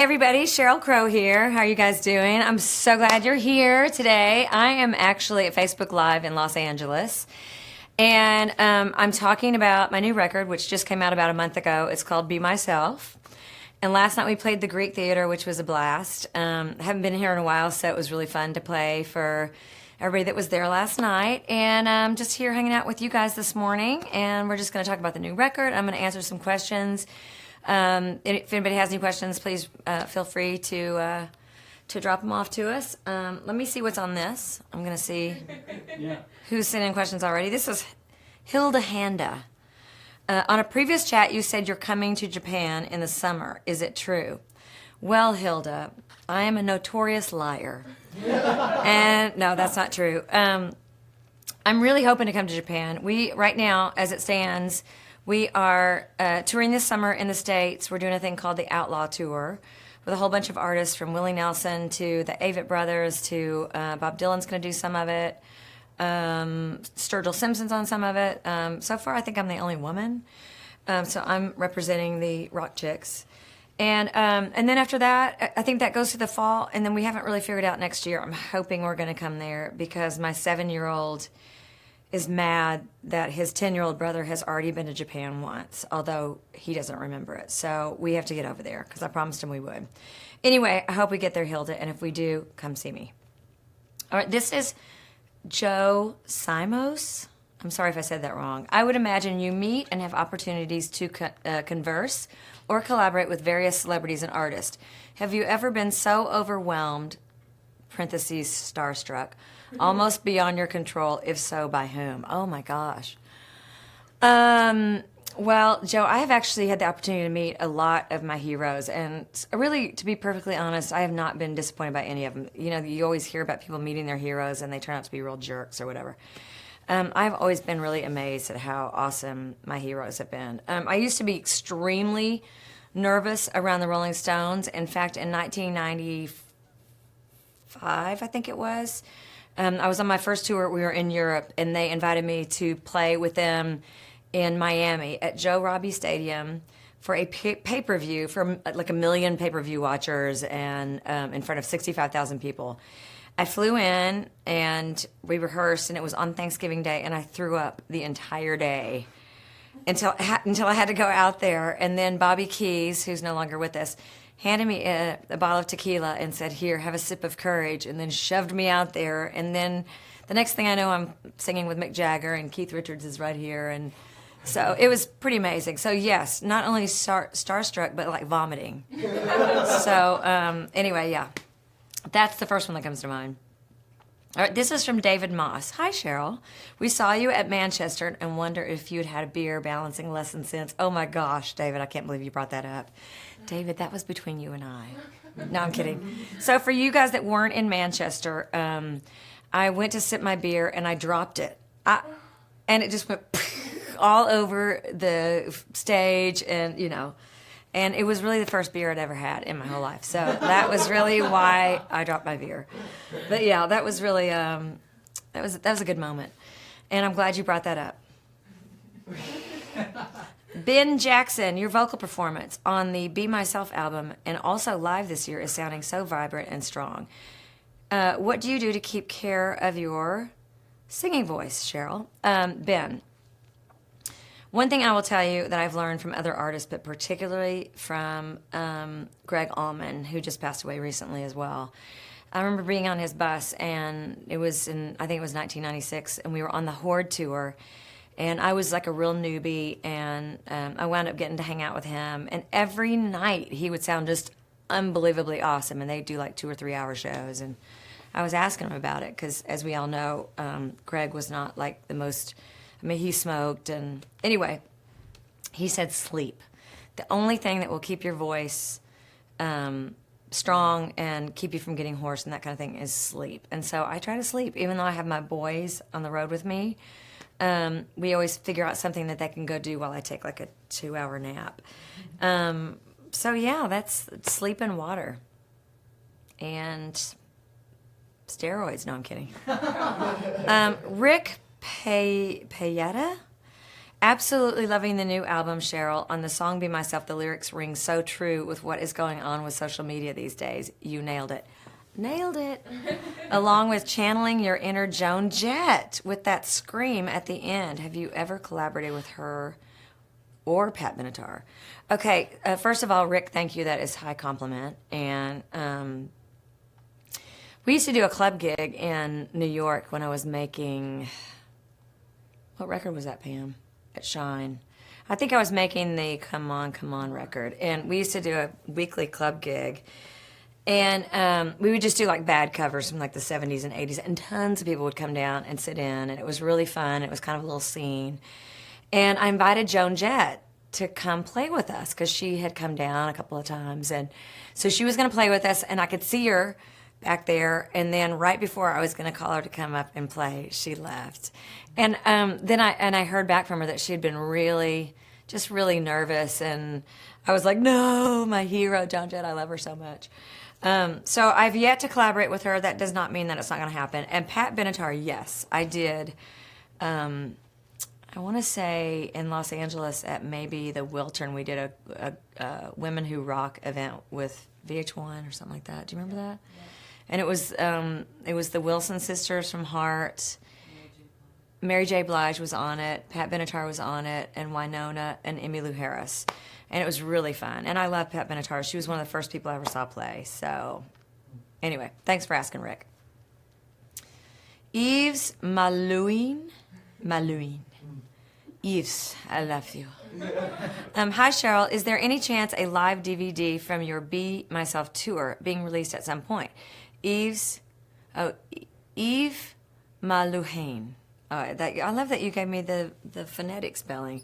Everybody, Sheryl Crow here. How are you guys doing? I'm so glad you're here today. I am actually at Facebook Live in Los Angeles, and I'm talking about my new record, which just came out about a month ago. It's called Be Myself. And last night we played the Greek Theater, which was a blast. I haven't been here in a while, so it was really fun to play for everybody that was there last night. And I'm just here hanging out with you guys this morning, and we're just going to talk about the new record. I'm going to answer some questions. If anybody has any questions, please feel free to drop them off to us. Let me see what's on this. I'm going to see who's sent in questions already. This is Hilda Handa. On a previous chat, you said you're coming to Japan in the summer. Is it true? Well, Hilda, I am a notorious liar. And no, that's not true. I'm really hoping to come to Japan. Right now, as it stands, we are touring this summer in the States. We're doing a thing called the Outlaw Tour with a whole bunch of artists from Willie Nelson to the Avett Brothers to Bob Dylan's going to do some of it. Sturgill Simpson's on some of it. So far, I think I'm the only woman. So I'm representing the rock chicks. And then after that, I think that goes to the fall. And then we haven't really figured out next year. I'm hoping we're going to come there because my 7-year-old is mad that his 10-year-old brother has already been to Japan once, although he doesn't remember it. So we have to get over there because I promised him we would. Anyway, I hope we get there, Hilda, and if we do, come see me. All right, this is Joe Simos. I'm sorry if I said that wrong. I would imagine you meet and have opportunities to converse or collaborate with various celebrities and artists. Have you ever been so overwhelmed, parentheses, starstruck, almost beyond your control? If so, by whom? Oh my gosh. Well, Joe, I have actually had the opportunity to meet a lot of my heroes, and really, to be perfectly honest, I have not been disappointed by any of them. You know, you always hear about people meeting their heroes and they turn out to be real jerks or whatever. I've always been really amazed at how awesome my heroes have been. I used to be extremely nervous around the Rolling Stones. In fact, in 1995, I think it was, I was on my first tour. We were in Europe, and they invited me to play with them in Miami at Joe Robbie Stadium for a pay-per-view for like 1 million pay-per-view watchers and in front of 65,000 people. I flew in, and we rehearsed, and it was on Thanksgiving Day, and I threw up the entire day until I had to go out there. And then Bobby Keys, who's no longer with us, handed me a bottle of tequila and said, "Here, have a sip of courage," and then shoved me out there. And then the next thing I know, I'm singing with Mick Jagger, and Keith Richards is right here. And so it was pretty amazing. So yes, not only starstruck, but like vomiting. So anyway, yeah. That's the first one that comes to mind. All right, this is from David Moss. Hi, Sheryl. We saw you at Manchester and wonder if you'd had a beer balancing lesson since. Oh, my gosh, David, I can't believe you brought that up. David, that was between you and I. No, I'm kidding. So for you guys that weren't in Manchester, I went to sip my beer, and I dropped it. And it just went all over the stage, and, you know. And it was really the first beer I'd ever had in my whole life. So that was really why I dropped my beer. But yeah, that was really, that was a good moment. And I'm glad you brought that up. Ben Jackson, your vocal performance on the Be Myself album and also live this year is sounding so vibrant and strong. What do you do to keep care of your singing voice, Sheryl? Ben. One thing I will tell you that I've learned from other artists, but particularly from Greg Allman, who just passed away recently as well. I remember being on his bus, and it was I think it was 1996, and we were on the Horde tour, and I was like a real newbie, and I wound up getting to hang out with him, and every night he would sound just unbelievably awesome, and they'd do like 2 or 3 hour shows, and I was asking him about it, because as we all know, Greg was not like the most... I mean, he smoked, and anyway, he said sleep. The only thing that will keep your voice strong and keep you from getting hoarse and that kind of thing is sleep. And so I try to sleep, even though I have my boys on the road with me. We always figure out something that they can go do while I take like a 2-hour nap. So yeah, that's sleep and water. And steroids. No, I'm kidding. Rick Payetta Absolutely loving the new album, Sheryl. On the song Be Myself, the lyrics ring so true with what is going on with social media these days. You nailed it. Nailed it. Along with channeling your inner Joan Jett with that scream at the end. Have you ever collaborated with her or Pat Benatar? Okay, first of all, Rick, thank you. That is high compliment. And we used to do a club gig in New York when I was making... What record was that, Pam? At Shine. I think I was making the Come On, Come On record. And we used to do a weekly club gig. And we would just do like bad covers from like the 70s and 80s. And tons of people would come down and sit in. And it was really fun. It was kind of a little scene. And I invited Joan Jett to come play with us because she had come down a couple of times. And so she was going to play with us. And I could see her back there, and then right before I was going to call her to come up and play, she left. And then I heard back from her that she had been really nervous, and I was like, no, my hero, Joan Jett, I love her so much. So I've yet to collaborate with her. That does not mean that it's not going to happen. And Pat Benatar, yes, I did. I want to say in Los Angeles at maybe the Wiltern, we did a Women Who Rock event with VH1 or something like that. Do you remember that? Yeah. And it was the Wilson sisters from Heart. Mary J. Blige was on it. Pat Benatar was on it, and Winona and Emmylou Harris. And it was really fun. And I love Pat Benatar. She was one of the first people I ever saw play. So anyway, thanks for asking, Rick. Yves Malouin. Yves, I love you. Hi, Sheryl. Is there any chance a live DVD from your Be Myself tour being released at some point? Yves Malouin. I love that you gave me the phonetic spelling.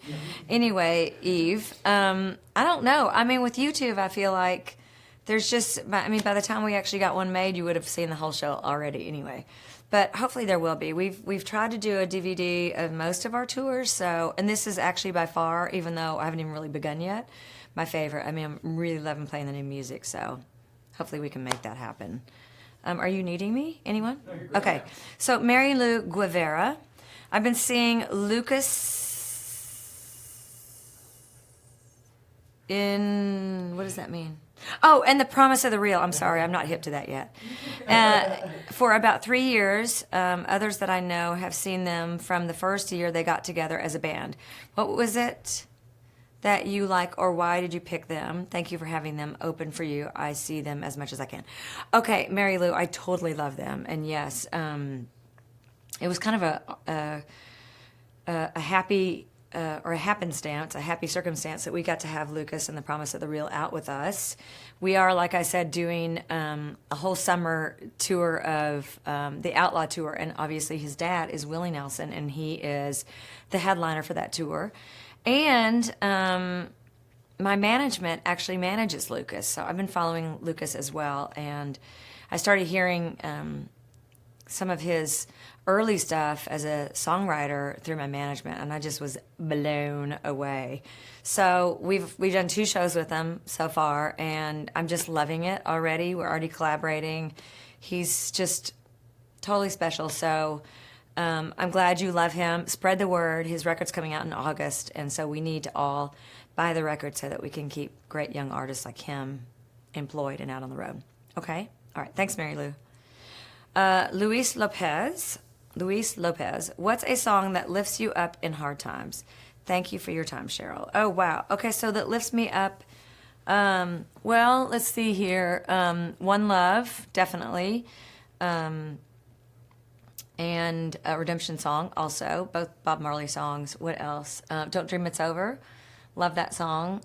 Anyway, Eve, I don't know. I mean, with YouTube, I feel like there's just, by the time we actually got one made, you would have seen the whole show already anyway. But hopefully there will be. We've tried to do a DVD of most of our tours, so, and this is actually by far, even though I haven't even really begun yet, my favorite. I mean, I'm really loving playing the new music, so hopefully we can make that happen. Are you needing me? Anyone? No, okay. So Mary Lou Guevara. I've been seeing Lucas in, what does that mean? Oh, and The Promise of the Real. I'm sorry, I'm not hip to that yet. For about 3 years, others that I know have seen them from the first year they got together as a band. What was it that you like, or why did you pick them? Thank you for having them open for you. I see them as much as I can. Okay, Mary Lou, I totally love them. And yes, it was kind of a happy or a happenstance, a happy circumstance that we got to have Lucas and The Promise of the Real out with us. We are, like I said, doing a whole summer tour of the Outlaw Tour, and obviously his dad is Willie Nelson, and he is the headliner for that tour. And my management actually manages Lucas, so I've been following Lucas as well, and I started hearing some of his early stuff as a songwriter through my management, and I just was blown away. So we've done 2 shows with him so far, and I'm just loving it already. We're already collaborating. He's just totally special. So I'm glad you love him. Spread the word. His record's coming out in August, and so we need to all buy the record so that we can keep great young artists like him employed and out on the road. Okay? All right. Thanks, Mary Lou. Luis Lopez, what's a song that lifts you up in hard times? Thank you for your time, Sheryl. Oh, wow. Okay, so that lifts me up. Well, let's see here. One Love, definitely. And a Redemption Song, also. Both Bob Marley songs. What else? Don't Dream It's Over. Love that song.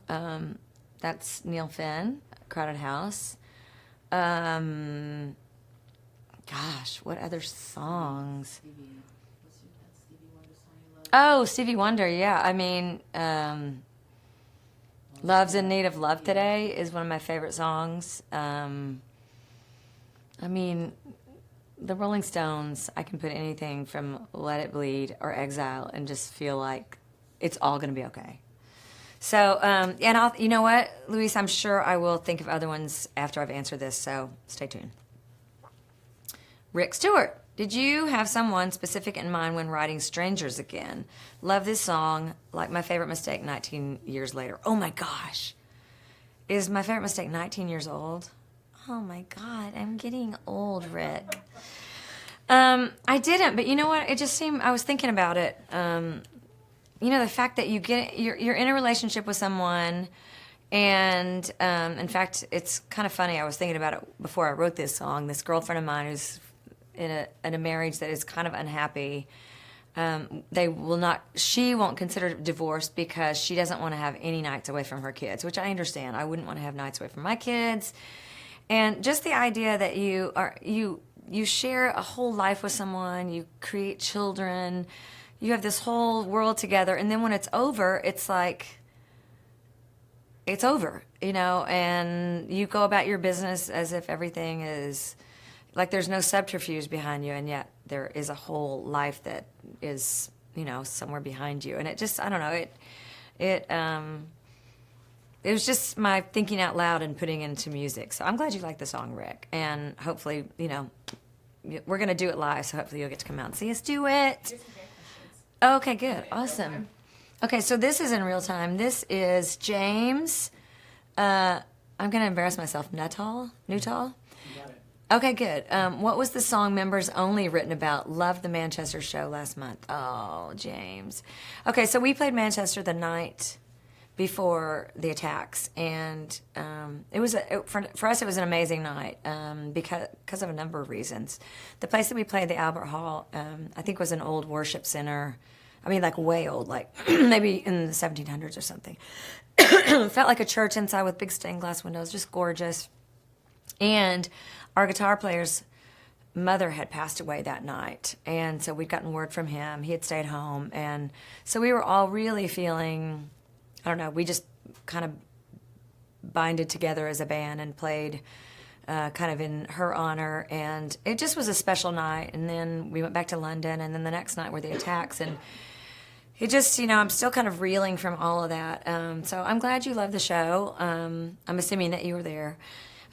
That's Neil Finn, Crowded House. Gosh, what other songs? Oh, Stevie Wonder, yeah. I mean, Love's in Need of Love Today is one of my favorite songs. I mean, the Rolling Stones, I can put anything from Let It Bleed or Exile and just feel like it's all going to be okay. So, and you know what, Luis, I'm sure I will think of other ones after I've answered this, so stay tuned. Rick Stewart. Did you have someone specific in mind when writing Strangers Again? Love this song. Like my favorite mistake 19 years later. Oh my gosh. Is my favorite mistake 19 years old? Oh my God, I'm getting old, Rick. I didn't, but you know what? It just seemed, I was thinking about it. The fact that you're in a relationship with someone, and in fact, it's kind of funny. I was thinking about it before I wrote this song. This girlfriend of mine who's in a marriage that is kind of unhappy. She won't consider divorce because she doesn't want to have any nights away from her kids, which I understand. I wouldn't want to have nights away from my kids. And just the idea that you share a whole life with someone, you create children, you have this whole world together, and then when it's over, it's like, it's over, and you go about your business as if everything is, like there's no subterfuge behind you, and yet there is a whole life that is, somewhere behind you. And it just, I don't know, it was just my thinking out loud and putting into music. So I'm glad you like the song, Rick. And hopefully, we're going to do it live, so hopefully you'll get to come out and see us do it. Okay, good. Awesome. Okay, so this is in real time. This is James. I'm going to embarrass myself. Nuttall? Okay, good. What was the song Members Only written about? Loved the Manchester show last month. Oh, James. Okay, so we played Manchester the night before the attacks, and for us it was an amazing night because of a number of reasons. The place that we played, the Albert Hall, I think was an old worship center. I mean, like way old, like maybe in the 1700s or something. Felt like a church inside with big stained glass windows, just gorgeous. And our guitar player's mother had passed away that night, and so we'd gotten word from him. He had stayed home, and so we were all really feeling, I don't know, we just kind of binded together as a band and played kind of in her honor, and it just was a special night. And then we went back to London, and then the next night were the attacks, and it just, I'm still kind of reeling from all of that. So I'm glad you loved the show. I'm assuming that you were there.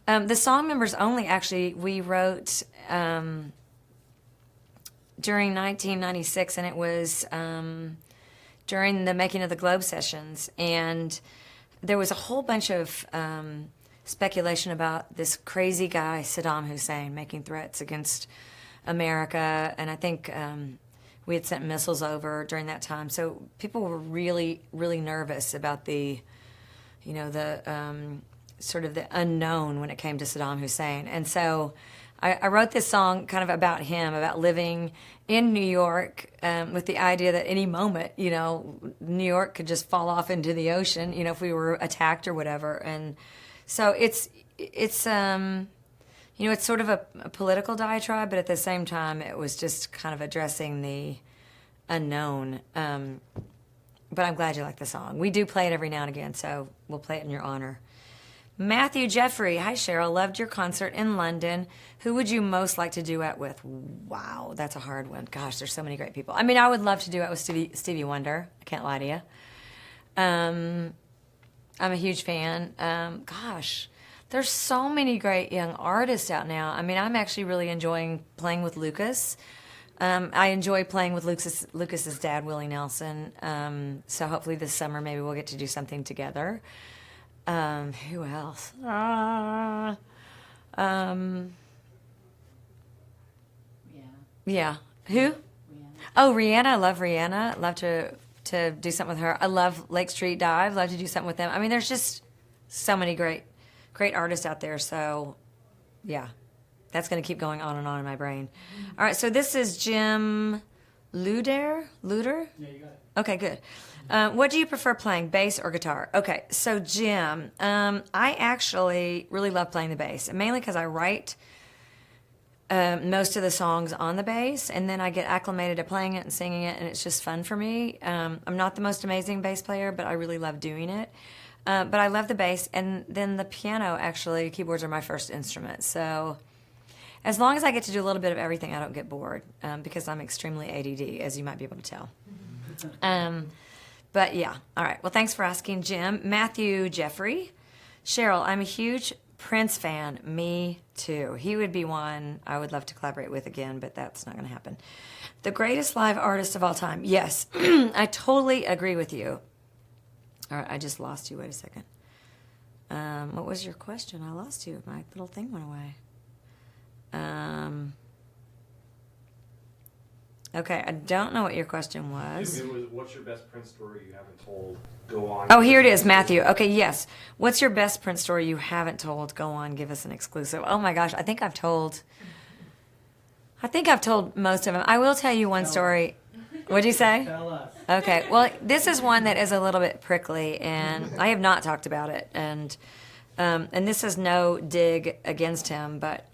The song Members Only, actually, we wrote during 1996, and it was during the making of the Globe sessions. And there was a whole bunch of speculation about this crazy guy, Saddam Hussein, making threats against America. And I think we had sent missiles over during that time. So people were really, really nervous about the sort of the unknown when it came to Saddam Hussein. And so I wrote this song kind of about him, about living in New York with the idea that any moment, New York could just fall off into the ocean, if we were attacked or whatever. And so it's sort of a political diatribe, but at the same time, it was just kind of addressing the unknown. But I'm glad you like the song. We do play it every now and again, so we'll play it in your honor. Matthew Jeffrey, hi Sheryl, loved your concert in London. Who would you most like to duet with? Wow, that's a hard one. Gosh, there's so many great people. I mean, I would love to duet with Stevie Wonder. I can't lie to you. I'm a huge fan. Gosh, there's so many great young artists out now. I mean, I'm actually really enjoying playing with Lucas. I enjoy playing with Lucas's dad, Willie Nelson. So hopefully this summer maybe we'll get to do something together. Who else? Yeah. Who? Rihanna. Oh, Rihanna. I love Rihanna. Love to do something with her. I love Lake Street Dive. Love to do something with them. I mean, there's just so many great artists out there. So, yeah, that's going to keep going on and on in my brain. All right, so this is Jim Luder? Yeah, you got it. Okay, good. What do you prefer playing, bass or guitar? Okay, so Jim, I actually really love playing the bass, mainly because I write most of the songs on the bass, and then I get acclimated to playing it and singing it, and it's just fun for me. I'm not the most amazing bass player, but I really love doing it. But I love the bass, and then the piano, actually, keyboards are my first instrument. So as long as I get to do a little bit of everything, I don't get bored, because I'm extremely ADD, as you might be able to tell. But yeah, all right. Well, thanks for asking, Jim. Matthew Jeffrey. Sheryl, I'm a huge Prince fan. Me too. He would be one I would love to collaborate with again, but that's not going to happen. The greatest live artist of all time. Yes, I totally agree with you. All right, I just lost you. Wait a second. What was your question? I lost you. My little thing went away. Okay, I don't know what your question was. It was, what's your best Prince story you haven't told? Go on. Oh, here it is, Matthew. Okay, yes. What's your best Prince story you haven't told? Go on, give us an exclusive. Oh my gosh, I think I've told most of them. I will tell you one story. What'd you say? Tell us. Okay, well, this is one that is a little bit prickly, and I have not talked about it, and this is no dig against him, but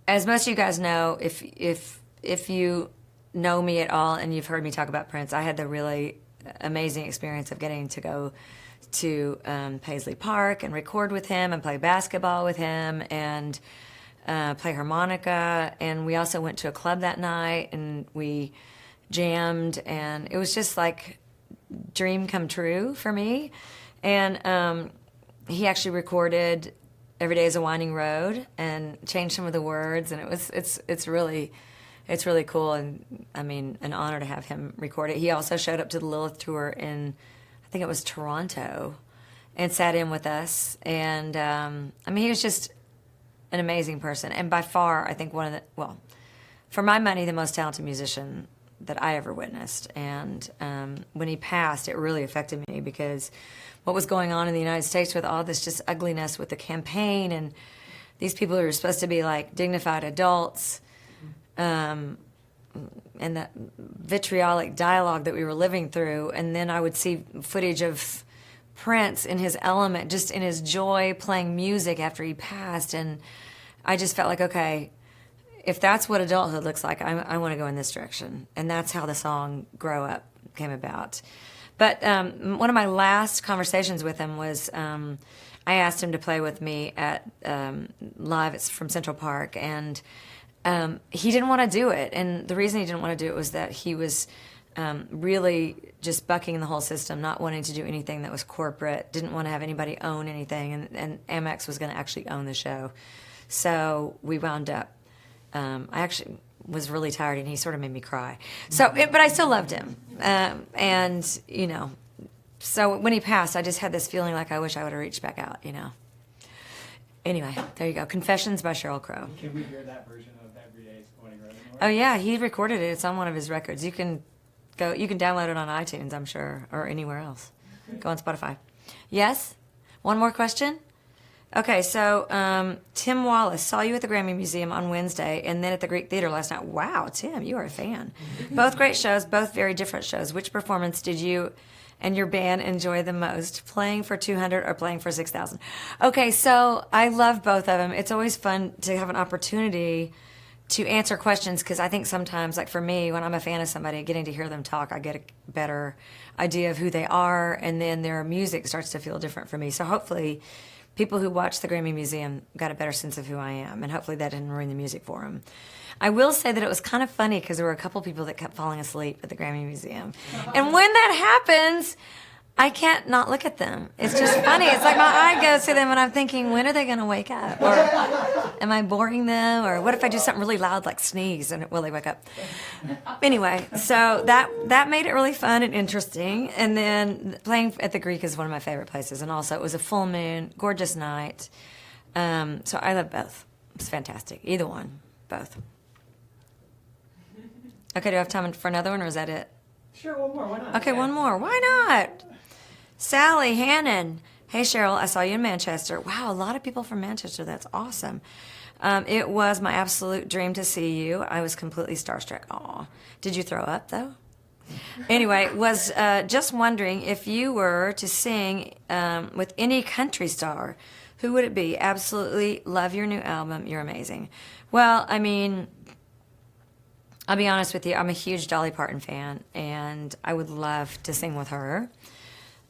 as most of you guys know, if you know me at all and you've heard me talk about Prince, I had the really amazing experience of getting to go to Paisley Park and record with him and play basketball with him and play harmonica. And we also went to a club that night and we jammed, and it was just like dream come true for me. And he actually recorded "Every Day Is a Winding Road" and changed some of the words, and it's really cool, and I mean, an honor to have him record it. He also showed up to the Lilith tour in, I think it was Toronto, and sat in with us, and I mean, he was just an amazing person, and by far, I think for my money, the most talented musician that I ever witnessed. And when he passed, it really affected me because what was going on in the United States with all this just ugliness with the campaign and these people who are supposed to be like dignified adults, and the vitriolic dialogue that we were living through. And then I would see footage of Prince in his element, just in his joy, playing music after he passed. And I just felt like, okay, if that's what adulthood looks like, I want to go in this direction. And that's how the song Grow Up came about. But one of my last conversations with him was I asked him to play with me at live from Central Park, and he didn't want to do it. And the reason he didn't want to do it was that he was really just bucking the whole system, not wanting to do anything that was corporate, didn't want to have anybody own anything, and Amex was going to actually own the show. So we wound up. I actually was really tired, and he sort of made me cry. But I still loved him. And, you know, so when he passed, I just had this feeling like I wish I would have reached back out, you know. Anyway, there you go. Confessions by Sheryl Crow. Can we hear that version of Every Day Is Winding Road? Oh, yeah, he recorded it. It's on one of his records. You can download it on iTunes, I'm sure, or anywhere else. Go on Spotify. Yes? One more question? Okay, so Tim Wallace saw you at the Grammy Museum on Wednesday and then at the Greek Theater last night. Wow, Tim, you are a fan. Both great shows, both very different shows. Which performance did you and your band enjoy the most, playing for 200 or playing for 6,000? Okay, so I love both of them. It's always fun to have an opportunity to answer questions, because I think sometimes, like for me, when I'm a fan of somebody, getting to hear them talk, I get a better idea of who they are, and then their music starts to feel different for me. So hopefully people who watch the Grammy Museum got a better sense of who I am, and hopefully that didn't ruin the music for them. I will say that it was kind of funny because there were a couple people that kept falling asleep at the Grammy Museum. And when that happens, I can't not look at them. It's just funny. It's like my eye goes to them and I'm thinking, when are they going to wake up? Or am I boring them? Or what if I do something really loud like sneeze and will they wake up? Anyway, so that made it really fun and interesting. And then playing at the Greek is one of my favorite places. And also it was a full moon, gorgeous night. So I love both. It's fantastic. Either one, both. Okay, do I have time for another one or is that it? Sure, one more. Why not? Okay, one more. Why not? Sally Hannon. Hey, Sheryl, I saw you in Manchester. Wow, a lot of people from Manchester. That's awesome. It was my absolute dream to see you. I was completely starstruck. Aw. Did you throw up, though? Anyway, was just wondering if you were to sing with any country star, who would it be? Absolutely love your new album. You're amazing. Well, I mean, I'll be honest with you. I'm a huge Dolly Parton fan, and I would love to sing with her.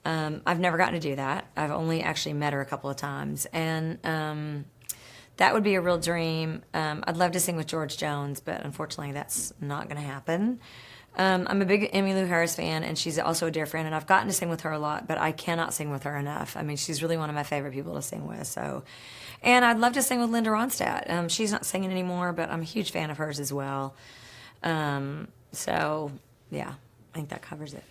I've never gotten to do that. I've only actually met her a couple of times, and that would be a real dream. I'd love to sing with George Jones, but unfortunately that's not going to happen. I'm a big Emmylou Harris fan, and she's also a dear friend, and I've gotten to sing with her a lot, but I cannot sing with her enough. I mean, she's really one of my favorite people to sing with. So, and I'd love to sing with Linda Ronstadt. She's not singing anymore, but I'm a huge fan of hers as well. So, yeah, I think that covers it.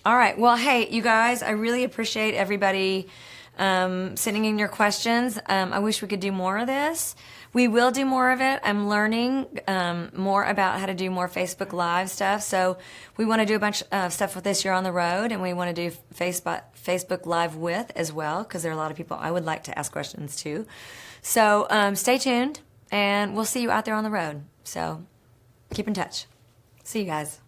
All right. Well, hey, you guys, I really appreciate everybody sending in your questions. I wish we could do more of this. We will do more of it. I'm learning more about how to do more Facebook Live stuff. So we want to do a bunch of stuff with this year on the road, and we want to do Facebook Live with as well, because there are a lot of people I would like to ask questions to. So stay tuned, and we'll see you out there on the road. So keep in touch. See you guys.